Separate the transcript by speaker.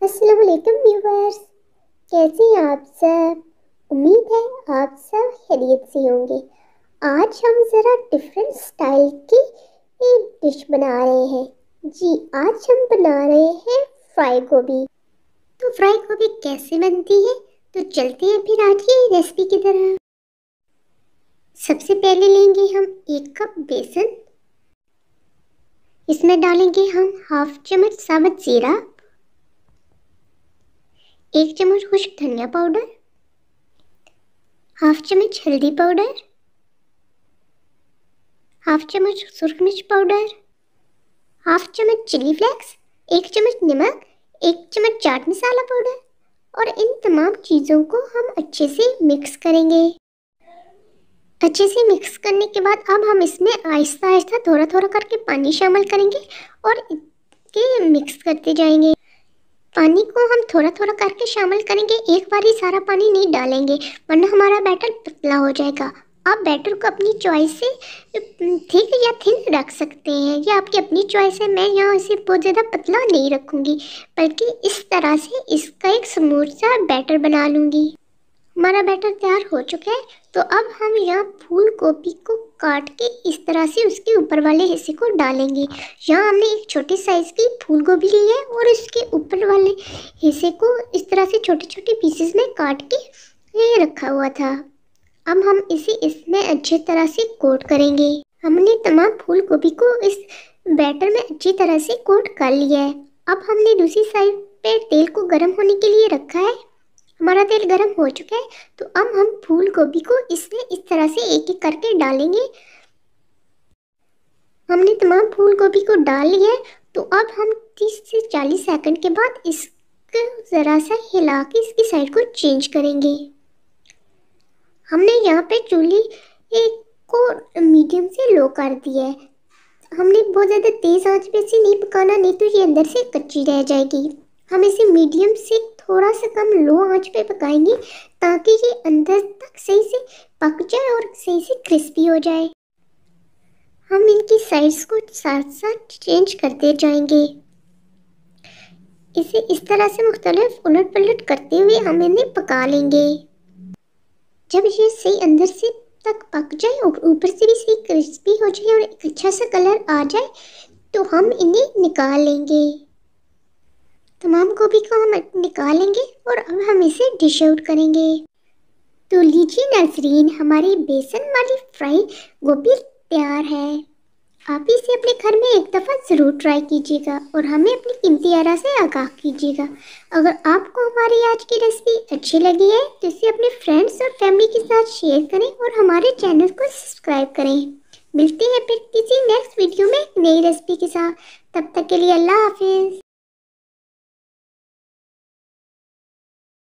Speaker 1: अस्सलाम वालेकुम व्यूवर्स, कैसे हैं आप सब। उम्मीद है आप सब खैरियत से होंगे। आज हम ज़रा डिफरेंट स्टाइल की डिश बना रहे हैं। जी, आज हम बना रहे हैं फ्राई गोभी। तो फ्राई गोभी कैसे बनती है, तो चलते हैं फिर आज की रेसिपी की तरह। सबसे पहले लेंगे हम 1 कप बेसन। इसमें डालेंगे हम हाफ चम्मच साबुत जीरा, 1 चम्मच खुश्क धनिया पाउडर, हाफ चम्मच हल्दी पाउडर, हाफ चम्मच सुरख मिर्च पाउडर, हाफ चम्मच चिली फ्लेक्स, 1 चम्मच नमक, 1 चम्मच चाट मसाला पाउडर। और इन तमाम चीज़ों को हम अच्छे से मिक्स करेंगे। अच्छे से मिक्स करने के बाद अब हम इसमें आहिस्ता आहिस्ता थोड़ा थोड़ा करके पानी शामिल करेंगे और इसके मिक्स करते जाएंगे। पानी को हम थोड़ा थोड़ा करके शामिल करेंगे, एक बार ही सारा पानी नहीं डालेंगे वरना हमारा बैटर पतला हो जाएगा। आप बैटर को अपनी चॉइस से थिक या थिन रख सकते हैं, ये आपकी अपनी चॉइस है। मैं यहाँ इसे बहुत ज़्यादा पतला नहीं रखूँगी, बल्कि इस तरह से इसका एक स्मूथ सा बैटर बना लूँगी। हमारा बैटर तैयार हो चुका है, तो अब हम यहाँ फूल गोभी को काट के इस तरह से उसके ऊपर वाले हिस्से को डालेंगे। यहाँ हमने एक छोटी साइज़ की फूल गोभी ली है और इसके ऊपर वाले हिस्से को इस तरह से छोटे छोटे पीसेस में काट के ये रखा हुआ था। अब हम इसे इसमें अच्छी तरह से कोट करेंगे। हमने तमाम फूल गोभी को इस बैटर में अच्छी तरह से कोट कर लिया है। अब हमने दूसरी साइड पे तेल को गर्म होने के लिए रखा है। हमारा तेल गर्म हो चुका है, तो अब हम फूल गोभी को इसमें इस तरह से एक एक करके डालेंगे। हमने तमाम फूल गोभी को डाल लिया है, तो अब हम 30 से 40 सेकंड के बाद इसको ज़रा सा हिला के इसकी साइड को चेंज करेंगे। हमने यहाँ पे चूल्हे को मीडियम से लो कर दिया है। हमने बहुत ज़्यादा तेज़ आंच पे इसे नहीं पकाना, नहीं तो ये अंदर से कच्ची रह जाएगी। हम इसे मीडियम से थोड़ा सा कम लो आंच पे पकाएंगे ताकि ये अंदर तक सही से पक जाए और सही से क्रिस्पी हो जाए। हम इनकी साइड्स को साथ साथ चेंज करते जाएंगे। इसे इस तरह से मुख्तलिफ उलट पलट करते हुए हम इन्हें पका लेंगे। जब ये सही अंदर से तक पक जाए और ऊपर से भी सही क्रिस्पी हो जाए और एक अच्छा सा कलर आ जाए, तो हम इन्हें निकाल लेंगे। तमाम गोभी को हम निकाल लेंगे और अब हम इसे डिश आउट करेंगे। तो लीजिए नाज़रीन, हमारी बेसन वाली फ्राई गोभी तैयार है। आप इसे अपने घर में एक दफ़ा ज़रूर ट्राई कीजिएगा और हमें अपनी कीमती आरा से आगाह कीजिएगा। अगर आपको हमारी आज की रेसिपी अच्छी लगी है तो इसे अपने फ्रेंड्स और फैमिली के साथ शेयर करें और हमारे चैनल को सब्सक्राइब करें। मिलते हैं फिर किसी नेक्स्ट वीडियो में एक नई रेसिपी के साथ। तब तक के लिए अल्लाह हाफिज़।